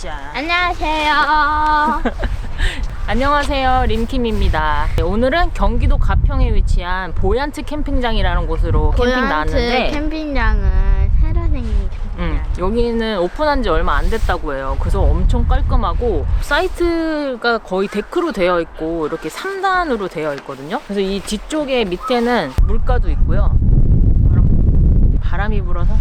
짠. 안녕하세요. 안녕하세요, 린킴입니다. 오늘은 경기도 가평에 위치한 보얀트 캠핑장이라는 곳으로 캠핑 나왔는데 캠핑장은 새로 생긴 캠핑장. 여기는 오픈한 지 얼마 안 됐다고 해요. 그래서 엄청 깔끔하고 사이트가 거의 데크로 되어 있고 이렇게 3단으로 되어 있거든요. 그래서 이 뒤쪽에 밑에는 물가도 있고요. 바람이 불어서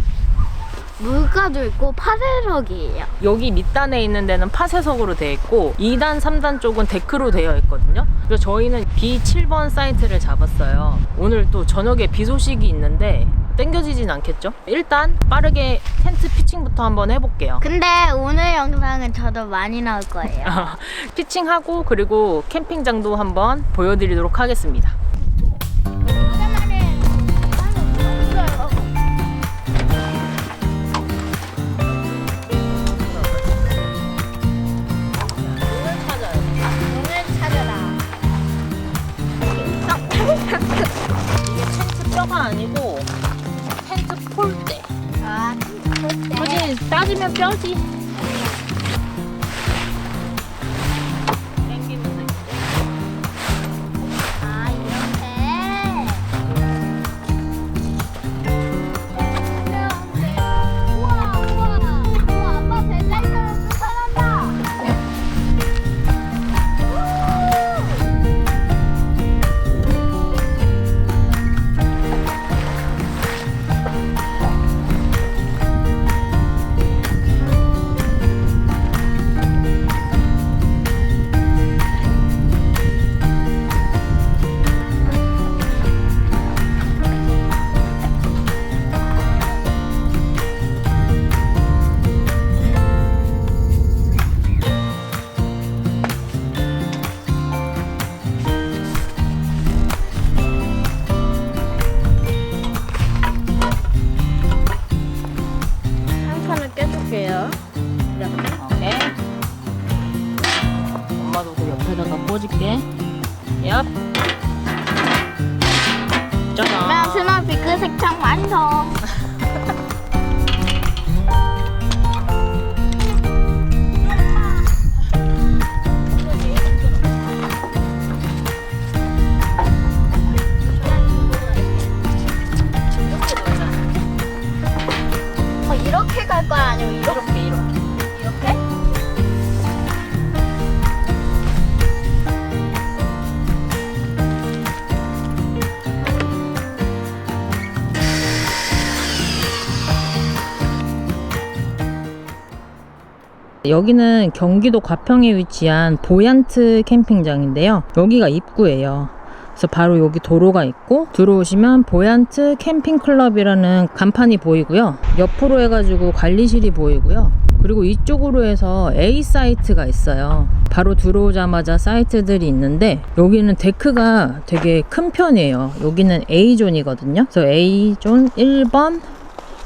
물가도 있고 파쇄석이에요. 여기 밑단에 있는 데는 파쇄석으로 되어 있고 2단, 3단 쪽은 데크로 되어 있거든요. 그래서 저희는 B7번 사이트를 잡았어요. 오늘 또 저녁에 비 소식이 있는데 땡겨지진 않겠죠? 일단 빠르게 텐트 피칭부터 한번 해볼게요. 근데 오늘 영상은 저도 많이 나올 거예요. 피칭하고 그리고 캠핑장도 한번 보여드리도록 하겠습니다. 뼈가 아니고 텐트 폴대. 아, 텐트 그치, 따지면 뼈지. 땡기면 돼. 아, 이렇게. 우와, 우와. 우와, 아빠 배달처럼 쫓아간다. 한 칸을 껴줄게요. 오케이. 엄마도 그 옆에다가 꽂을게. 얍. 짜잔. 스노우 피크 색상 완성. 이렇게 갈 거야 아니면 이렇게? 이렇게? 여기는 경기도 가평에 위치한 보얀트 캠핑장인데요. 여기가 입구예요. 그래서 바로 여기 도로가 있고 들어오시면 보얀트 캠핑클럽이라는 간판이 보이고요. 옆으로 해가지고 관리실이 보이고요. 그리고 이쪽으로 해서 A 사이트가 있어요. 바로 들어오자마자 사이트들이 있는데 여기는 데크가 되게 큰 편이에요. 여기는 A존이거든요. 그래서 A존 1번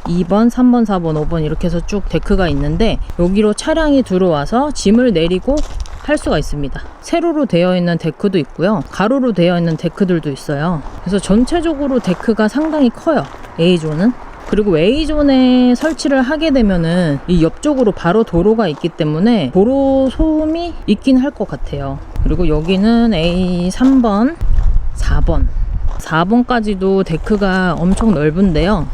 2번, 3번, 4번, 5번 이렇게 해서 쭉 데크가 있는데 여기로 차량이 들어와서 짐을 내리고 할 수가 있습니다. 세로로 되어 있는 데크도 있고요. 가로로 되어 있는 데크들도 있어요. 그래서 전체적으로 데크가 상당히 커요. A존은. 그리고 A존에 설치를 하게 되면은 이 옆쪽으로 바로 도로가 있기 때문에 도로 소음이 있긴 할 것 같아요. 그리고 여기는 A3번, 4번. 4번까지도 데크가 엄청 넓은데요.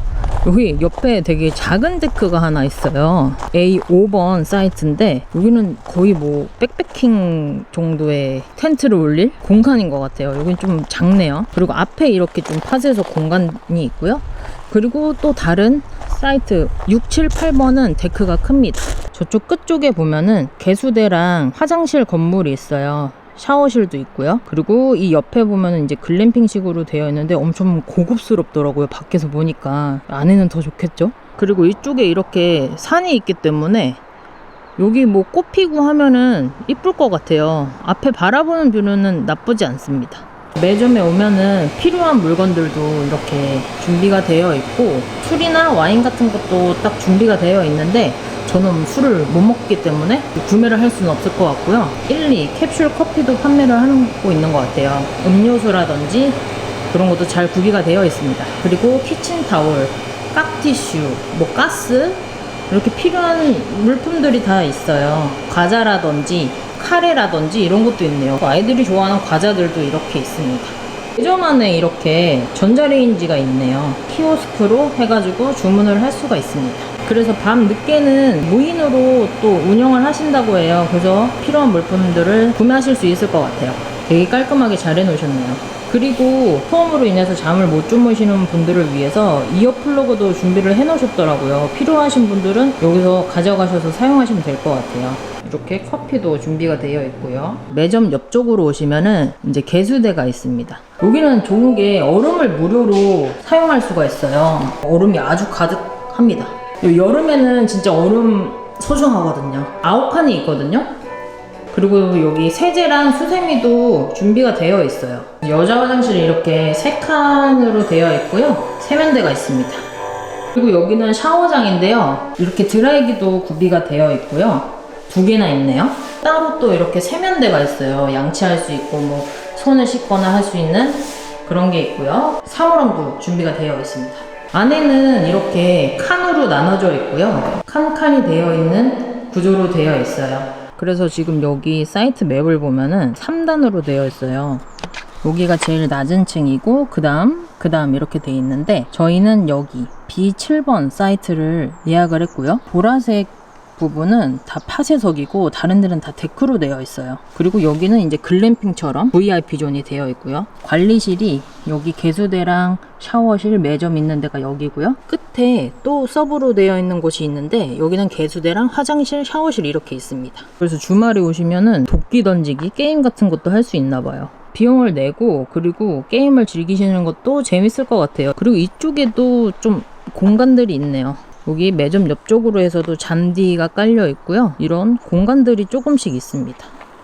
여기 옆에 되게 작은 데크가 하나 있어요. A5번 사이트인데 여기는 거의 뭐 백패킹 정도의 텐트를 올릴 공간인 것 같아요. 여긴 좀 작네요. 그리고 앞에 이렇게 좀 파쇄석 공간이 있고요. 그리고 또 다른 사이트 6, 7, 8번은 데크가 큽니다. 저쪽 끝쪽에 보면은 개수대랑 화장실 건물이 있어요. 샤워실도 있고요. 그리고 이 옆에 보면은 이제 글램핑식으로 되어 있는데 엄청 고급스럽더라고요. 밖에서 보니까. 안에는 더 좋겠죠? 그리고 이쪽에 이렇게 산이 있기 때문에 여기 뭐 꽃 피고 하면은 이쁠 것 같아요. 앞에 바라보는 뷰는 나쁘지 않습니다. 매점에 오면은 필요한 물건들도 이렇게 준비가 되어 있고 술이나 와인 같은 것도 딱 준비가 되어 있는데 저는 술을 못 먹기 때문에 구매를 할 수는 없을 것 같고요. 1, 2 캡슐 커피도 판매를 하고 있는 것 같아요. 음료수라든지 그런 것도 잘 구비가 되어 있습니다. 그리고 키친타올, 깍티슈, 뭐 가스, 이렇게 필요한 물품들이 다 있어요. 과자라든지 카레라든지 이런 것도 있네요. 아이들이 좋아하는 과자들도 이렇게 있습니다. 매점 안에 이렇게 전자레인지가 있네요. 키오스크로 해가지고 주문을 할 수가 있습니다. 그래서 밤 늦게는 무인으로 또 운영을 하신다고 해요. 그래서 필요한 물품들을 구매하실 수 있을 것 같아요. 되게 깔끔하게 잘 해놓으셨네요. 그리고 소음으로 인해서 잠을 못 주무시는 분들을 위해서 이어플러그도 준비를 해놓으셨더라고요. 필요하신 분들은 여기서 가져가셔서 사용하시면 될 것 같아요. 이렇게 커피도 준비가 되어 있고요. 매점 옆쪽으로 오시면은 이제 개수대가 있습니다. 여기는 좋은 게 얼음을 무료로 사용할 수가 있어요. 얼음이 아주 가득합니다. 여름에는 진짜 얼음 소중하거든요. 9칸이 있거든요. 그리고 여기 세제랑 수세미도 준비가 되어 있어요. 여자 화장실이 이렇게 3칸으로 되어 있고요. 세면대가 있습니다. 그리고 여기는 샤워장인데요. 이렇게 드라이기도 구비가 되어 있고요. 2개나 있네요. 따로 또 이렇게 세면대가 있어요. 양치할 수 있고 뭐 손을 씻거나 할 수 있는 그런 게 있고요. 사물함도 준비가 되어 있습니다. 안에는 이렇게 칸으로 나눠져 있고요. 칸칸이 되어 있는 구조로 되어 있어요. 그래서 지금 여기 사이트 맵을 보면은 3단으로 되어 있어요. 여기가 제일 낮은 층이고 그 다음 이렇게 돼 있는데 저희는 여기 B7번 사이트를 예약을 했고요. 보라색 부분은 다 파쇄석이고 다른 데는 다 데크로 되어 있어요. 그리고 여기는 이제 글램핑처럼 VIP 존이 되어 있고요. 관리실이 여기 개수대랑 샤워실 매점 있는 데가 여기고요. 끝에 또 서브로 되어 있는 곳이 있는데 여기는 개수대랑 화장실, 샤워실 이렇게 있습니다. 그래서 주말에 오시면은 도끼 던지기 게임 같은 것도 할 수 있나 봐요. 비용을 내고 그리고 게임을 즐기시는 것도 재밌을 것 같아요. 그리고 이쪽에도 좀 공간들이 있네요. 여기 매점 옆쪽으로 해서도 잔디가 깔려 있고요. 이런 공간들이 조금씩 있습니다.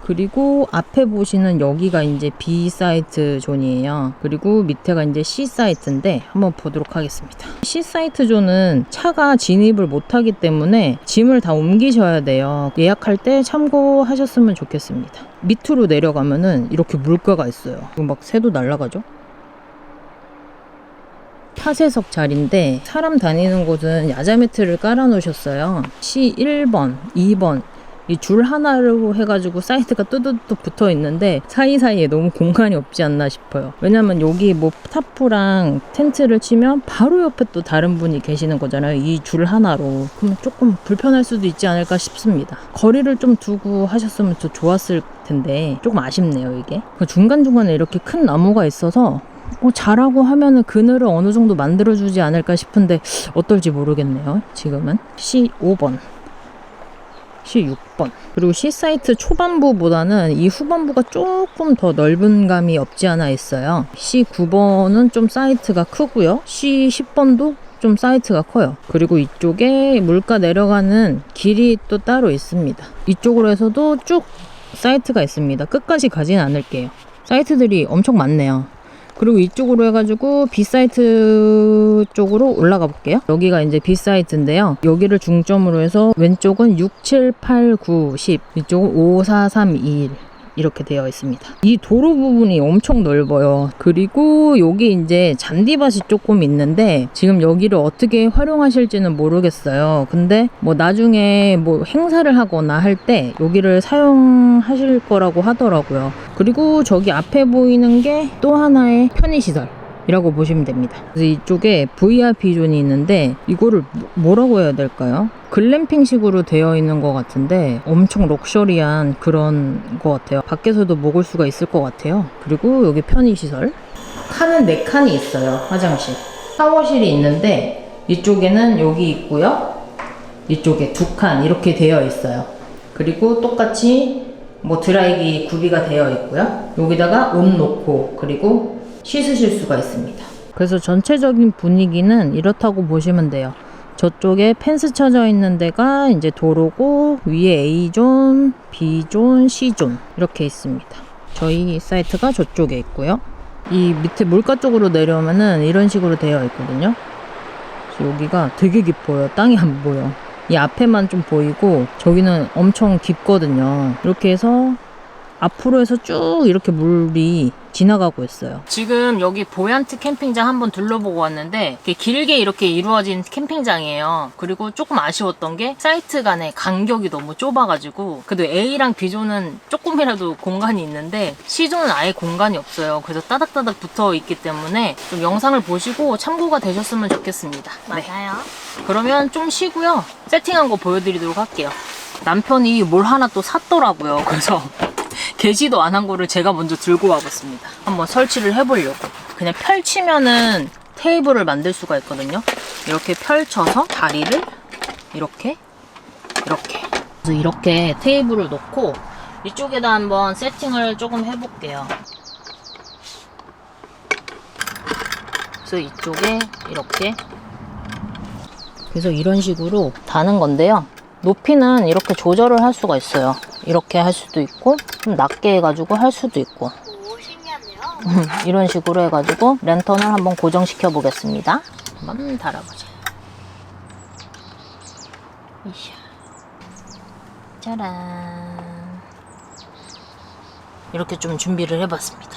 그리고 앞에 보시는 여기가 이제 B 사이트 존이에요. 그리고 밑에가 이제 C 사이트인데 한번 보도록 하겠습니다. C 사이트 존은 차가 진입을 못하기 때문에 짐을 다 옮기셔야 돼요. 예약할 때 참고하셨으면 좋겠습니다. 밑으로 내려가면은 이렇게 물가가 있어요. 막 새도 날아가죠? 파쇄석 자리인데 사람 다니는 곳은 야자 매트를 깔아 놓으셨어요. C1번, 2번 이 줄 하나로 해가지고 사이트가 뚜두뚜 붙어 있는데 사이사이에 너무 공간이 없지 않나 싶어요. 왜냐면 여기 뭐 타프랑 텐트를 치면 바로 옆에 또 다른 분이 계시는 거잖아요. 이 줄 하나로. 그럼 조금 불편할 수도 있지 않을까 싶습니다. 거리를 좀 두고 하셨으면 더 좋았을 텐데 조금 아쉽네요 이게. 중간중간에 이렇게 큰 나무가 있어서 잘하고 하면은 그늘을 어느 정도 만들어주지 않을까 싶은데 어떨지 모르겠네요. 지금은 C5번, C6번 그리고 C사이트 초반부보다는 이 후반부가 조금 더 넓은 감이 없지 않아 있어요. C9번은 좀 사이트가 크고요. C10번도 좀 사이트가 커요. 그리고 이쪽에 물가 내려가는 길이 또 따로 있습니다. 이쪽으로 해서도 쭉 사이트가 있습니다. 끝까지 가진 않을게요. 사이트들이 엄청 많네요. 그리고 이쪽으로 해가지고 B사이트 쪽으로 올라가 볼게요. 여기가 이제 B사이트인데요. 여기를 중점으로 해서 왼쪽은 6, 7, 8, 9, 10 이쪽은 5, 4, 3, 2, 1 이렇게 되어 있습니다. 이 도로 부분이 엄청 넓어요. 그리고 여기 이제 잔디밭이 조금 있는데 지금 여기를 어떻게 활용하실지는 모르겠어요. 근데 뭐 나중에 뭐 행사를 하거나 할 때 여기를 사용하실 거라고 하더라고요. 그리고 저기 앞에 보이는 게 또 하나의 편의시설 이라고 보시면 됩니다. 그래서 이쪽에 VIP 존이 있는데 이거를 뭐라고 해야 될까요? 글램핑식으로 되어 있는 것 같은데 엄청 럭셔리한 그런 것 같아요. 밖에서도 먹을 수가 있을 것 같아요. 그리고 여기 편의시설 칸은 4칸이 있어요. 화장실 샤워실이 있는데 이쪽에는 여기 있고요. 이쪽에 2칸 이렇게 되어 있어요. 그리고 똑같이 뭐 드라이기 구비가 되어 있고요. 여기다가 옷 놓고 그리고 씻으실 수가 있습니다. 그래서 전체적인 분위기는 이렇다고 보시면 돼요. 저쪽에 펜스 쳐져 있는 데가 이제 도로고 위에 A존, B존, C존 이렇게 있습니다. 저희 사이트가 저쪽에 있고요. 이 밑에 물가 쪽으로 내려오면은 이런 식으로 되어 있거든요. 그래서 여기가 되게 깊어요. 땅이 안 보여. 이 앞에만 좀 보이고 저기는 엄청 깊거든요. 이렇게 해서 앞으로 해서 쭉 이렇게 물이 지나가고 있어요. 지금 여기 보얀트 캠핑장 한번 둘러보고 왔는데 길게 이렇게 이루어진 캠핑장이에요. 그리고 조금 아쉬웠던 게 사이트 간의 간격이 너무 좁아가지고 그래도 A랑 B존은 조금이라도 공간이 있는데 C존은 아예 공간이 없어요. 그래서 따닥따닥 붙어 있기 때문에 좀 영상을 보시고 참고가 되셨으면 좋겠습니다. 네. 맞아요. 그러면 좀 쉬고요. 세팅한 거 보여드리도록 할게요. 남편이 뭘 하나 또 샀더라고요. 그래서 게시도 안 한 거를 제가 먼저 들고 와봤습니다. 한번 설치를 해보려고. 그냥 펼치면은 테이블을 만들 수가 있거든요. 이렇게 펼쳐서 다리를 이렇게 그래서 이렇게 테이블을 놓고 이쪽에다 한번 세팅을 조금 해볼게요. 그래서 이쪽에 이렇게 그래서 이런 식으로 다는 건데요. 높이는 이렇게 조절을 할 수가 있어요. 이렇게 할 수도 있고 좀 낮게 해가지고 할 수도 있고 오, 신기하네요. 이런 식으로 해가지고 랜턴을 한번 고정시켜 보겠습니다. 한번 달아보자. 이샤. 짜란. 이렇게 좀 준비를 해봤습니다.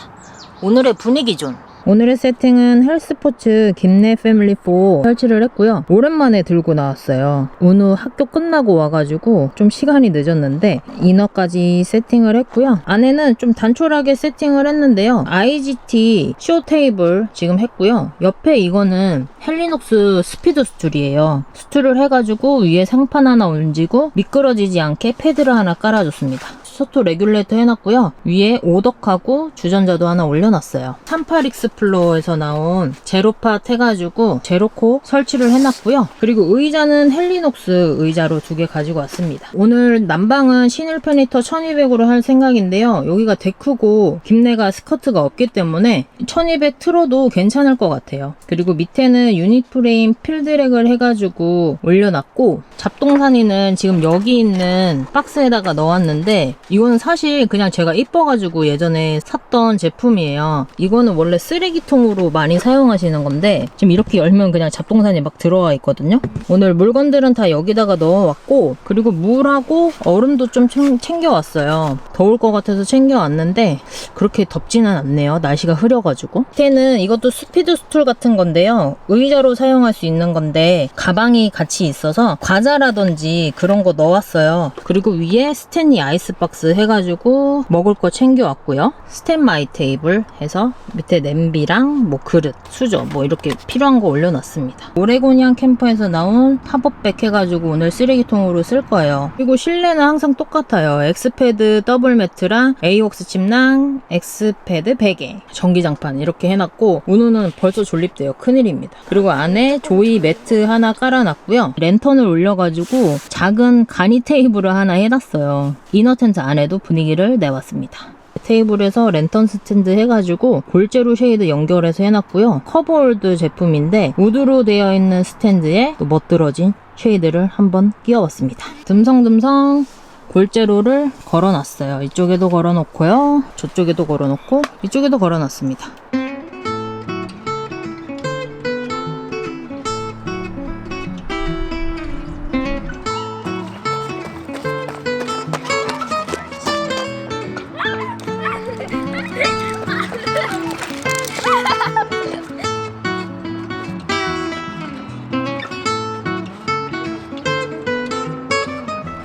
오늘의 분위기존. 오늘의 세팅은 헬스포츠 김내 패밀리 4 설치를 했고요. 오랜만에 들고 나왔어요. 오늘 학교 끝나고 와가지고 좀 시간이 늦었는데 이너까지 세팅을 했고요. 안에는 좀 단촐하게 세팅을 했는데요. IGT 쇼 테이블 지금 했고요. 옆에 이거는 헬리녹스 스피드 스툴이에요. 스툴을 해가지고 위에 상판 하나 얹고 미끄러지지 않게 패드를 하나 깔아줬습니다. 스토 레귤레이터 해놨고요. 위에 오덕하고 주전자도 하나 올려놨어요. 38X 플로어에서 나온 제로팟 해가지고 제로코 설치를 해놨고요. 그리고 의자는 헬리녹스 의자로 2개 가지고 왔습니다. 오늘 난방은 신일 페니터 1200으로 할 생각인데요. 여기가 데크고 김내가 스커트가 없기 때문에 1200 틀어도 괜찮을 것 같아요. 그리고 밑에는 유닛 프레임 필드랙을 해가지고 올려놨고 잡동사니는 지금 여기 있는 박스에다가 넣었는데 이거는 사실 그냥 제가 이뻐가지고 예전에 샀던 제품이에요. 이거는 원래 쓰레기통으로 많이 사용하시는 건데 지금 이렇게 열면 그냥 잡동사니 막 들어와 있거든요. 오늘 물건들은 다 여기다가 넣어왔고 그리고 물하고 얼음도 좀 챙겨왔어요. 더울 것 같아서 챙겨왔는데 그렇게 덥지는 않네요. 날씨가 흐려가지고. 밑에는 이것도 스피드 스툴 같은 건데요. 의자로 사용할 수 있는 건데 가방이 같이 있어서 과자라든지 그런 거 넣어왔어요. 그리고 위에 스탠리 아이스박스 해가지고 먹을 거 챙겨왔고요. 스탠 마이 테이블 해서 밑에 냄비랑 뭐 그릇, 수저 뭐 이렇게 필요한 거 올려놨습니다. 오레고니안 캠퍼에서 나온 팝업백 해가지고 오늘 쓰레기통으로 쓸 거예요. 그리고 실내는 항상 똑같아요. 엑스패드 더블 매트랑 에이웍스 침낭, 엑스패드 베개, 전기장판 이렇게 해놨고 우누는 벌써 졸립대요. 큰일입니다. 그리고 안에 조이 매트 하나 깔아놨고요. 랜턴을 올려가지고 작은 간이 테이블을 하나 해놨어요. 이너 텐트 안에도 분위기를 내왔습니다. 테이블에서 랜턴 스탠드 해가지고 골재로 쉐이드 연결해서 해놨고요. 커버홀드 제품인데 우드로 되어 있는 스탠드에 또 멋들어진 쉐이드를 한번 끼워봤습니다. 듬성듬성 골재로를 걸어놨어요. 이쪽에도 걸어놓고요. 저쪽에도 걸어놓고 이쪽에도 걸어놨습니다.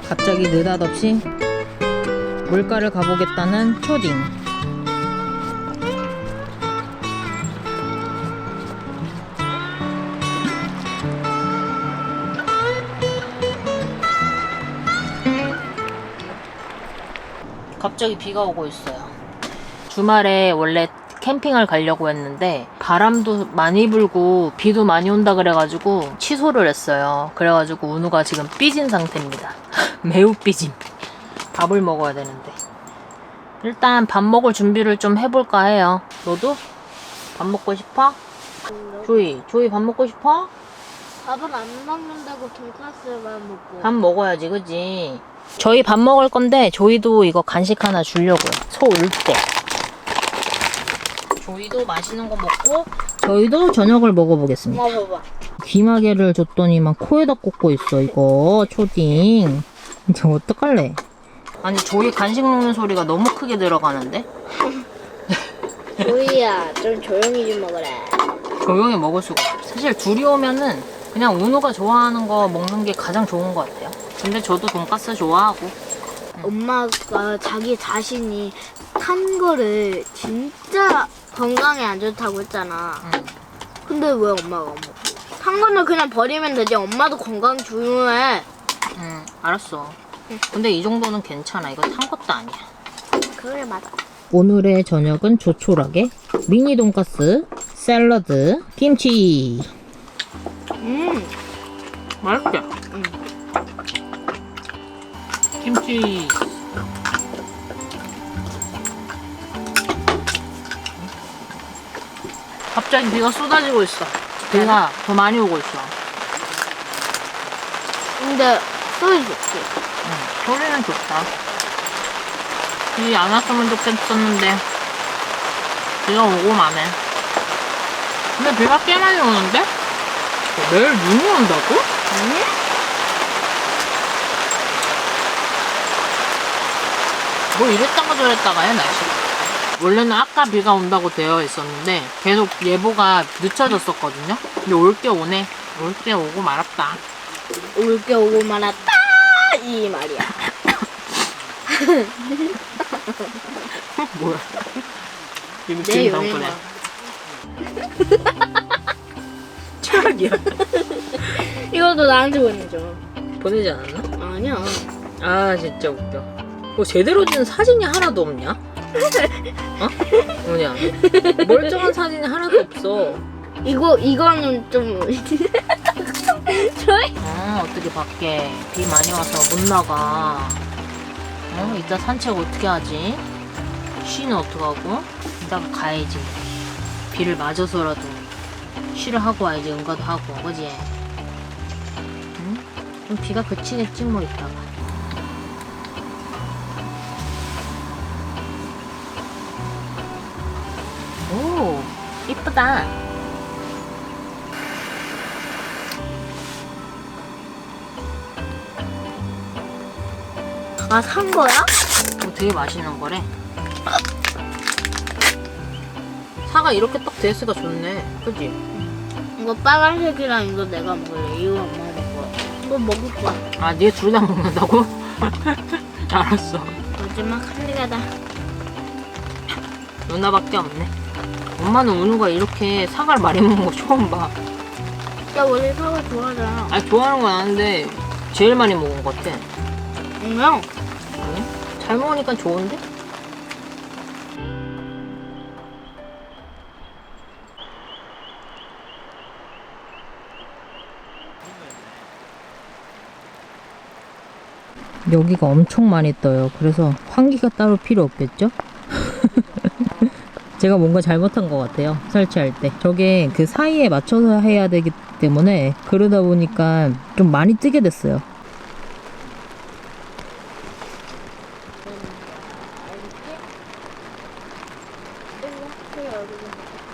갑자기 느닷없이 물가를 가보겠다는 초딩. 갑자기 비가 오고 있어요. 주말에 원래 캠핑을 가려고 했는데 바람도 많이 불고 비도 많이 온다 그래가지고 취소를 했어요. 그래가지고 우누가 지금 삐진 상태입니다. 매우 삐짐. 밥을 먹어야 되는데 일단 밥 먹을 준비를 좀 해볼까 해요. 너도? 밥 먹고 싶어? 조이 밥 먹고 싶어? 밥은 안 먹는다고 돈까스만 먹고. 밥 먹어야지, 그지? 저희 밥 먹을 건데 조이도 이거 간식 하나 주려고요. 소 울대. 조이도 맛있는 거 먹고 저희도 저녁을 먹어보겠습니다. 먹어봐. 귀마개를 줬더니만 코에다 꽂고 있어. 이거 초딩. 저 어떡할래? 아니 조이 간식 먹는 소리가 너무 크게 들어가는데? 조이야, 좀 조용히 좀 먹으래. 조용히 먹을 수가 없어. 사실 둘이 오면은 그냥 운우가 좋아하는 거 먹는 게 가장 좋은 것 같아요. 근데 저도 돈가스 좋아하고. 엄마가 자기 자신이 탄 거를 진짜 건강에 안 좋다고 했잖아. 근데 왜 엄마가 안 먹고? 탄 거는 그냥 버리면 되지. 엄마도 건강 중요해. 알았어. 근데 이 정도는 괜찮아. 이거 탄 것도 아니야. 그래, 맞아. 오늘의 저녁은 조촐하게 미니 돈가스, 샐러드, 김치. 맛있지? 김치. 갑자기 비가 쏟아지고 있어. 비가 더 많이 오고 있어. 근데 소리 좋지. 소리는 좋다. 비 안 왔으면 좋겠었는데 비가 오고 마네. 근데 비가 꽤 많이 오는데? 내일 눈이 온다고? 뭐 이랬다가 저랬다가 해 날씨가. 원래는 아까 비가 온다고 되어 있었는데 계속 예보가 늦춰졌었거든요. 근데 올 게 오네. 올 게 오고 말았다. 올게 오고 말았다 이 말이야. 뭐야? 내 연애가. 최악이야. 이것도 나한테 보내줘. 보내지 않았나? 아니야. 아 진짜 웃겨. 뭐 제대로 된 사진이 하나도 없냐? 어? 뭐냐? 멀쩡한 사진이 하나도 없어. 이거는 좀 저희 어떻게 밖에 비 많이 와서 못 나가. 이따 산책 어떻게 하지? 쉬는 어떡하고? 이따가 가야지. 비를 맞아서라도 쉬를 하고 와야지. 응가도 하고 그지? 응? 그럼 비가 그치겠지 뭐 이따가. 오 이쁘다. 아, 산 거야? 되게 맛있는 거래. 사가 이렇게 딱 돼있으니까 좋네. 그지? 이거 빨간색이랑 이거 내가 먹을래. 이거 엄마 먹을 거야. 이거 먹을 거야. 아, 니네 둘 다 먹는다고? 알았어. 마지막 한 개다. 누나밖에 없네. 엄마는 운우가 이렇게 사과를 많이 먹는 거 처음 봐. 나 원래 사과 좋아하잖아. 아니, 좋아하는 건 아는데 제일 많이 먹은 것 같아. 그냥 아니? 잘 먹으니까 좋은데? 여기가 엄청 많이 떠요. 그래서 환기가 따로 필요 없겠죠? 제가 뭔가 잘못한 것 같아요. 설치할 때. 저게 그 사이에 맞춰서 해야 되기 때문에 그러다 보니까 좀 많이 뜨게 됐어요.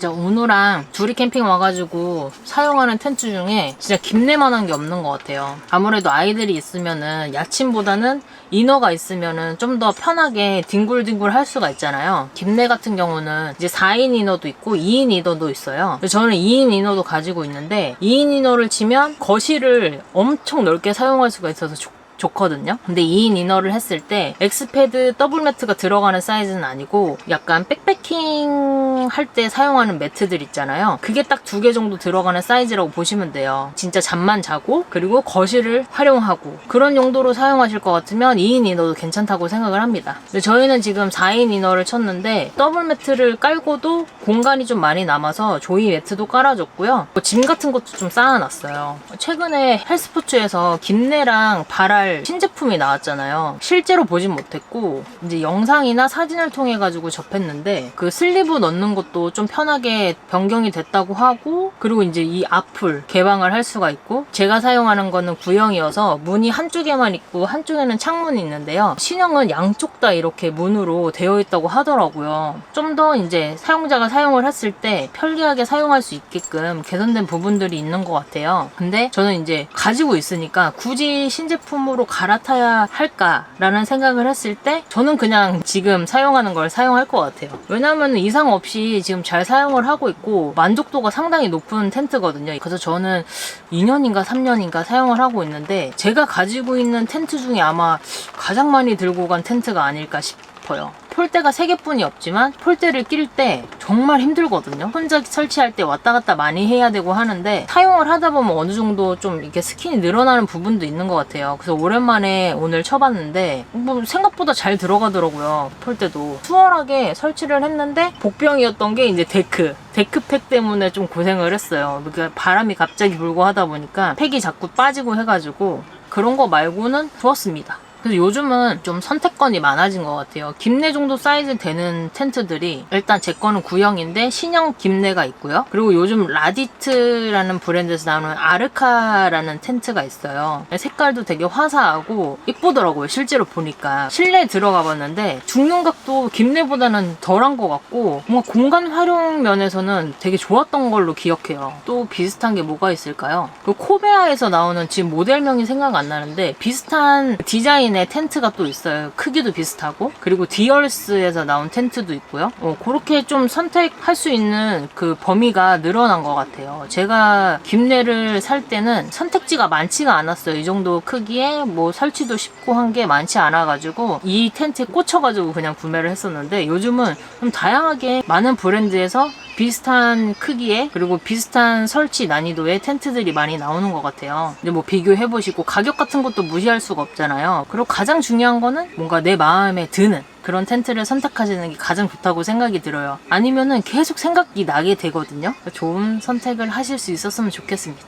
진짜 운우랑 둘이 캠핑 와가지고 사용하는 텐트 중에 진짜 김내만한 게 없는 것 같아요. 아무래도 아이들이 있으면은 야침보다는 이너가 있으면은 좀 더 편하게 뒹굴뒹굴 할 수가 있잖아요. 김내 같은 경우는 이제 4인 이너도 있고 2인 이너도 있어요. 저는 2인 이너도 가지고 있는데 2인 이너를 치면 거실을 엄청 넓게 사용할 수가 있어서 좋거든요. 근데 2인 이너를 했을 때 엑스패드 더블 매트가 들어가는 사이즈는 아니고 약간 백패킹 할 때 사용하는 매트들 있잖아요. 그게 딱 2개 정도 들어가는 사이즈라고 보시면 돼요. 진짜 잠만 자고 그리고 거실을 활용하고 그런 용도로 사용하실 것 같으면 2인 이너도 괜찮다고 생각을 합니다. 근데 저희는 지금 4인 이너를 쳤는데 더블 매트를 깔고도 공간이 좀 많이 남아서 조이 매트도 깔아줬고요. 짐 같은 것도 좀 쌓아놨어요. 최근에 헬스포츠에서 김내랑 발알 신제품이 나왔잖아요. 실제로 보진 못했고 이제 영상이나 사진을 통해 가지고 접했는데 그 슬리브 넣는 것도 좀 편하게 변경이 됐다고 하고 그리고 이제 이 앞을 개방을 할 수가 있고 제가 사용하는 거는 구형이어서 문이 한쪽에만 있고 한쪽에는 창문이 있는데요. 신형은 양쪽 다 이렇게 문으로 되어 있다고 하더라고요. 좀 더 이제 사용자가 사용을 했을 때 편리하게 사용할 수 있게끔 개선된 부분들이 있는 것 같아요. 근데 저는 이제 가지고 있으니까 굳이 신제품으로 앞으로 갈아타야 할까라는 생각을 했을 때 저는 그냥 지금 사용하는 걸 사용할 것 같아요. 왜냐하면 이상 없이 지금 잘 사용을 하고 있고 만족도가 상당히 높은 텐트거든요. 그래서 저는 2년인가 3년인가 사용을 하고 있는데 제가 가지고 있는 텐트 중에 아마 가장 많이 들고 간 텐트가 아닐까 싶어요. 폴대가 3개뿐이 없지만 폴대를 낄 때 정말 힘들거든요. 혼자 설치할 때 왔다 갔다 많이 해야 되고 하는데 사용을 하다 보면 어느 정도 좀 이렇게 스킨이 늘어나는 부분도 있는 것 같아요. 그래서 오랜만에 오늘 쳐봤는데 뭐 생각보다 잘 들어가더라고요. 폴대도 수월하게 설치를 했는데 복병이었던 게 이제 데크팩 때문에 좀 고생을 했어요. 그러니까 바람이 갑자기 불고 하다 보니까 팩이 자꾸 빠지고 해가지고 그런 거 말고는 좋았습니다. 그래서 요즘은 좀 선택권이 많아진 것 같아요. 김내 정도 사이즈 되는 텐트들이 일단 제 거는 구형인데 신형 김내가 있고요. 그리고 요즘 라디트라는 브랜드에서 나오는 아르카라는 텐트가 있어요. 색깔도 되게 화사하고 이쁘더라고요. 실제로 보니까. 실내에 들어가 봤는데 중량각도 김내보다는 덜한 것 같고 뭔가 공간 활용 면에서는 되게 좋았던 걸로 기억해요. 또 비슷한 게 뭐가 있을까요? 그 코베아에서 나오는 지금 모델명이 생각 안 나는데 비슷한 디자인 텐트가 또 있어요. 크기도 비슷하고 그리고 디얼스에서 나온 텐트도 있고요. 그렇게 좀 선택할 수 있는 그 범위가 늘어난 것 같아요. 제가 김내를 살 때는 선택지가 많지가 않았어요. 이 정도 크기에 뭐 설치도 쉽고 한 게 많지 않아가지고 이 텐트에 꽂혀가지고 그냥 구매를 했었는데 요즘은 좀 다양하게 많은 브랜드에서 비슷한 크기에 그리고 비슷한 설치 난이도의 텐트들이 많이 나오는 것 같아요. 근데 뭐 비교해보시고 가격 같은 것도 무시할 수가 없잖아요. 그리고 가장 중요한 거는 뭔가 내 마음에 드는 그런 텐트를 선택하시는 게 가장 좋다고 생각이 들어요. 아니면은 계속 생각이 나게 되거든요. 좋은 선택을 하실 수 있었으면 좋겠습니다.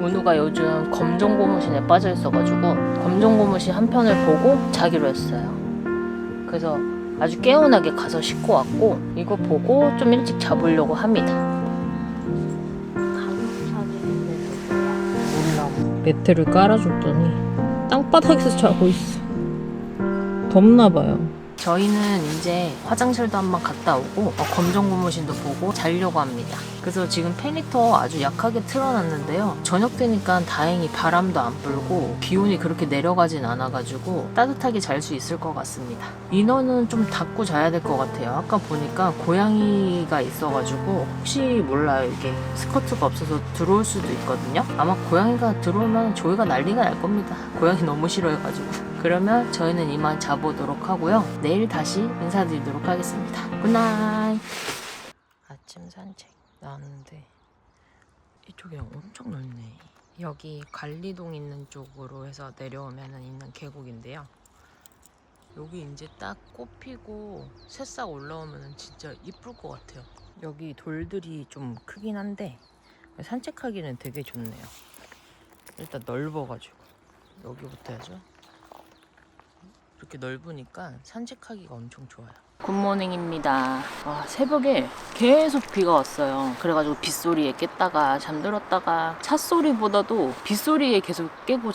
은우가 요즘 검정 고무신에 빠져 있어가지고 검정 고무신 한 편을 보고 자기로 했어요. 그래서 아주 개운하게 가서 씻고 왔고 이거 보고 좀 일찍 자보려고 합니다. 몰라. 매트를 깔아줬더니 땅바닥에서 자고 있어. 덥나봐요. 저희는 이제 화장실도 한번 갔다 오고 검정 고무신도 보고 자려고 합니다. 그래서 지금 팬히터 아주 약하게 틀어놨는데요. 저녁 되니까 다행히 바람도 안 불고 기온이 그렇게 내려가진 않아가지고 따뜻하게 잘 수 있을 것 같습니다. 인원은 좀 닫고 자야 될 것 같아요. 아까 보니까 고양이가 있어가지고 혹시 몰라요. 이게 스커트가 없어서 들어올 수도 있거든요. 아마 고양이가 들어오면 조이가 난리가 날 겁니다. 고양이 너무 싫어해가지고. 그러면 저희는 이만 자보도록 하고요. 내일 다시 인사드리도록 하겠습니다. 굿나잇. 아침 산책 나왔는데 이쪽이 엄청 넓네. 여기 관리동 있는 쪽으로 해서 내려오면 있는 계곡인데요. 여기 이제 딱 꽃 피고 새싹 올라오면 진짜 이쁠 것 같아요. 여기 돌들이 좀 크긴 한데 산책하기는 되게 좋네요. 일단 넓어가지고 여기부터 해야죠. 이렇게 넓으니까 산책하기가 엄청 좋아요. 굿모닝입니다. 새벽에 계속 비가 왔어요. 그래가지고 빗소리에 깼다가 잠들었다가 찻소리보다도 빗소리에 계속 깨고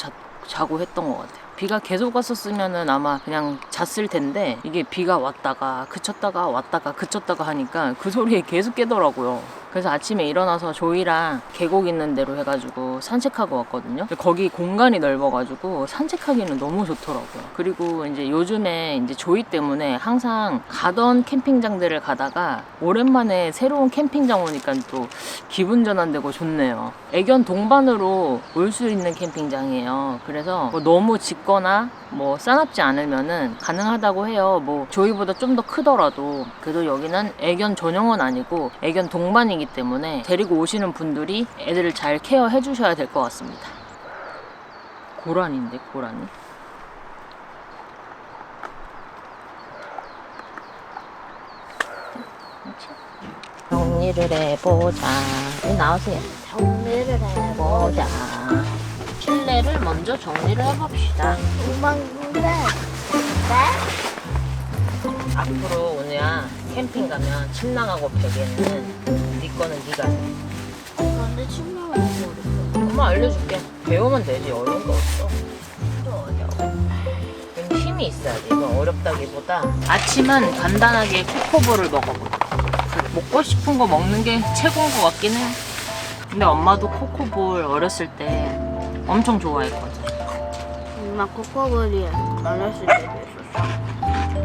자고 했던 것 같아요. 비가 계속 왔었으면은 아마 그냥 잤을 텐데 이게 비가 왔다가 그쳤다가 왔다가 그쳤다가 하니까 그 소리에 계속 깨더라고요. 그래서 아침에 일어나서 조이랑 계곡 있는 데로 해가지고 산책하고 왔거든요. 거기 공간이 넓어가지고 산책하기는 너무 좋더라고요. 그리고 이제 요즘에 이제 조이 때문에 항상 가던 캠핑장들을 가다가 오랜만에 새로운 캠핑장 오니까 또 기분 전환되고 좋네요. 애견 동반으로 올 수 있는 캠핑장이에요. 그래서 뭐 너무 짙거나 뭐 싸납지 않으면은 가능하다고 해요. 뭐 조이보다 좀 더 크더라도. 그래도 여기는 애견 전용은 아니고 애견 동반이기 때문에 데리고 오시는 분들이 애들을 잘 케어해 주셔야 될 것 같습니다. 고라니인데 고라니? 정리를 해보자. 나오세요. 정리를 해보자. 실내를 먼저 정리를 해봅시다. 도망구래. 앞으로 은우야 캠핑 가면 침낭하고 베개는 네 거는 네가 해. 그런데 침낭을 너무 어렵어. 엄마 알려줄게. 배우면 되지. 어려운 거 없어. 또 어려워. 근데 힘이 있어야지. 이거 어렵다기보다 아침은 간단하게 코코볼을 먹어보자. 그래. 먹고 싶은 거 먹는 게 최고인 것 같긴 해. 근데 엄마도 코코볼 어렸을 때 엄청 좋아했거든. 엄마 코코볼이 어렸을 때도 있었어.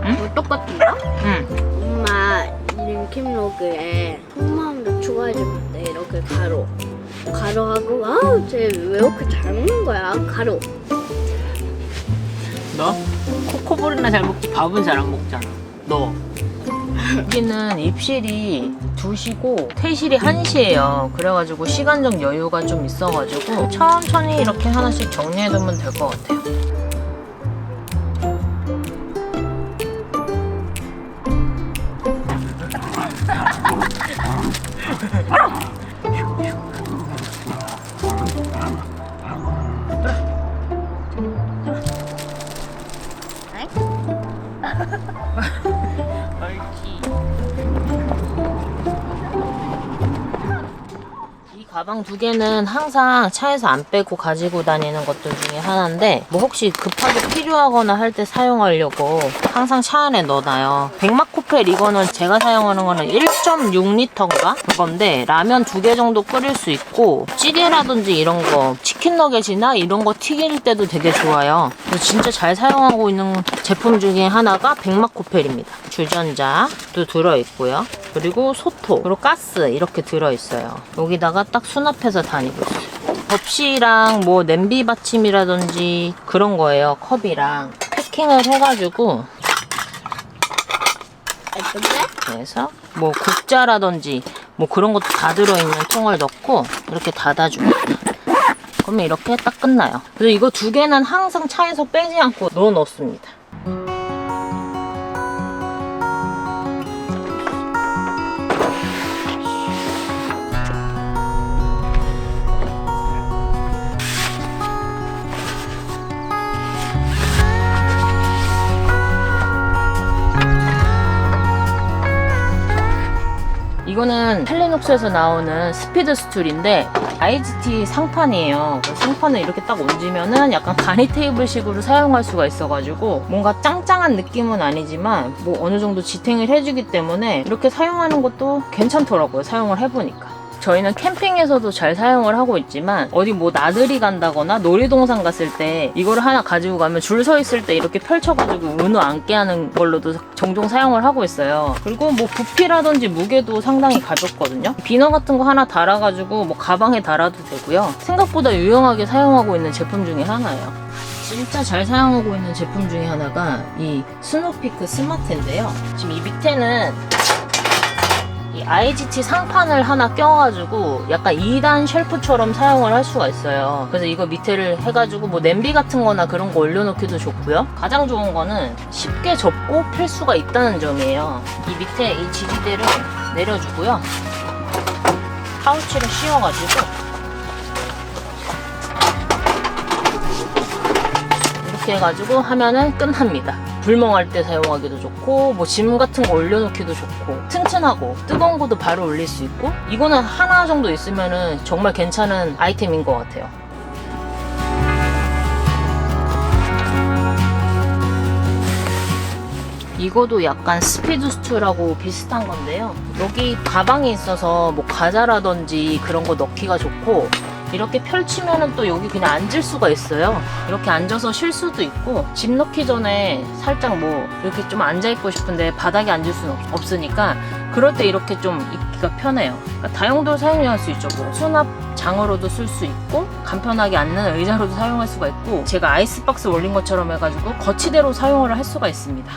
응? 뭐 똑같은가? 응. 엄마 링킴로그에 속마음도 추가해주면 돼. 이렇게 가로하고 아우 쟤 왜 이렇게 잘 먹는 거야? 가로. 너? 코코볼이나 잘 먹지 밥은 잘 안 먹잖아. 너. 여기는 입실이 2시고 퇴실이 1시예요. 그래가지고 시간적 여유가 좀 있어가지고 천천히 이렇게 하나씩 정리해두면 될 것 같아요. 이 가방 2개는 항상 차에서 안 빼고 가지고 다니는 것들 중에 하나인데 뭐 혹시 급하게 필요하거나 할 때 사용하려고 항상 차 안에 넣어놔요. 백마코펠 이거는 제가 사용하는 거는 1.6리터인가? 그건데 라면 2개 정도 끓일 수 있고 찌개라든지 이런 거 치킨 너겟이나 이런 거 튀길 때도 되게 좋아요. 그래서 진짜 잘 사용하고 있는 제품 중에 하나가 백마코펠입니다. 주전자도 들어있고요. 그리고 소토, 그리고 가스 이렇게 들어있어요. 여기다가 딱 수납해서 다니고 있어요. 접시랑 뭐 냄비 받침이라든지 그런 거예요. 컵이랑 패킹을 해가지고 그래서 뭐 국자라든지 뭐 그런 것도 다 들어있는 통을 넣고 이렇게 닫아줍니다. 그러면 이렇게 딱 끝나요. 그래서 이거 2개는 항상 차에서 빼지 않고 넣어 놓습니다. 이거는 헬리눅스에서 나오는 스피드 스툴인데 IGT 상판이에요. 상판을 이렇게 딱 얹으면은 약간 간이 테이블식으로 사용할 수가 있어가지고 뭔가 짱짱한 느낌은 아니지만 뭐 어느 정도 지탱을 해주기 때문에 이렇게 사용하는 것도 괜찮더라고요. 사용을 해보니까. 저희는 캠핑에서도 잘 사용을 하고 있지만 어디 뭐 나들이 간다거나 놀이동산 갔을 때 이거를 하나 가지고 가면 줄 서 있을 때 이렇게 펼쳐가지고 은우 앉게 하는 걸로도 종종 사용을 하고 있어요. 그리고 뭐 부피라든지 무게도 상당히 가볍거든요. 비너 같은 거 하나 달아가지고 뭐 가방에 달아도 되고요. 생각보다 유용하게 사용하고 있는 제품 중에 하나예요. 진짜 잘 사용하고 있는 제품 중에 하나가 이 스노피크 스마트인데요. 지금 이 밑에는 이 IGT 상판을 하나 껴가지고 약간 2단 쉘프처럼 사용을 할 수가 있어요. 그래서 이거 밑에를 해가지고 뭐 냄비 같은 거나 그런 거 올려놓기도 좋고요. 가장 좋은 거는 쉽게 접고 펼 수가 있다는 점이에요. 이 밑에 이 지지대를 내려주고요. 파우치를 씌워가지고 이렇게 해가지고 하면은 끝납니다. 불멍할 때 사용하기도 좋고 뭐 짐 같은 거 올려놓기도 좋고 튼튼하고 뜨거운 것도 바로 올릴 수 있고 이거는 하나 정도 있으면은 정말 괜찮은 아이템인 것 같아요. 이거도 약간 스피드 스툴하고 비슷한 건데요. 여기 가방이 있어서 뭐 과자라든지 그런 거 넣기가 좋고 이렇게 펼치면은 또 여기 그냥 앉을 수가 있어요. 이렇게 앉아서 쉴 수도 있고 집 넣기 전에 살짝 뭐 이렇게 좀 앉아있고 싶은데 바닥에 앉을 수는 없으니까 그럴 때 이렇게 좀 입기가 편해요. 그러니까 다용도로 사용할 수 있죠. 뭐 수납장으로도 쓸 수 있고 간편하게 앉는 의자로도 사용할 수가 있고 제가 아이스박스 올린 것처럼 해가지고 거치대로 사용을 할 수가 있습니다.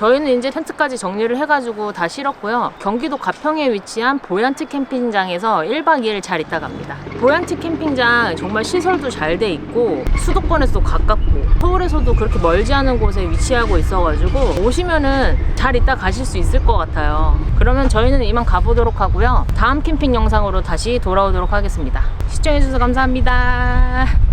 저희는 이제 텐트까지 정리를 해가지고 다 실었고요. 경기도 가평에 위치한 보얀트 캠핑장에서 1박 2일 잘 있다 갑니다. 보얀트 캠핑장 정말 시설도 잘 돼 있고 수도권에서도 가깝고 서울에서도 그렇게 멀지 않은 곳에 위치하고 있어가지고 오시면은 잘 있다 가실 수 있을 것 같아요. 그러면 저희는 이만 가보도록 하고요. 다음 캠핑 영상으로 다시 돌아오도록 하겠습니다. 시청해주셔서 감사합니다.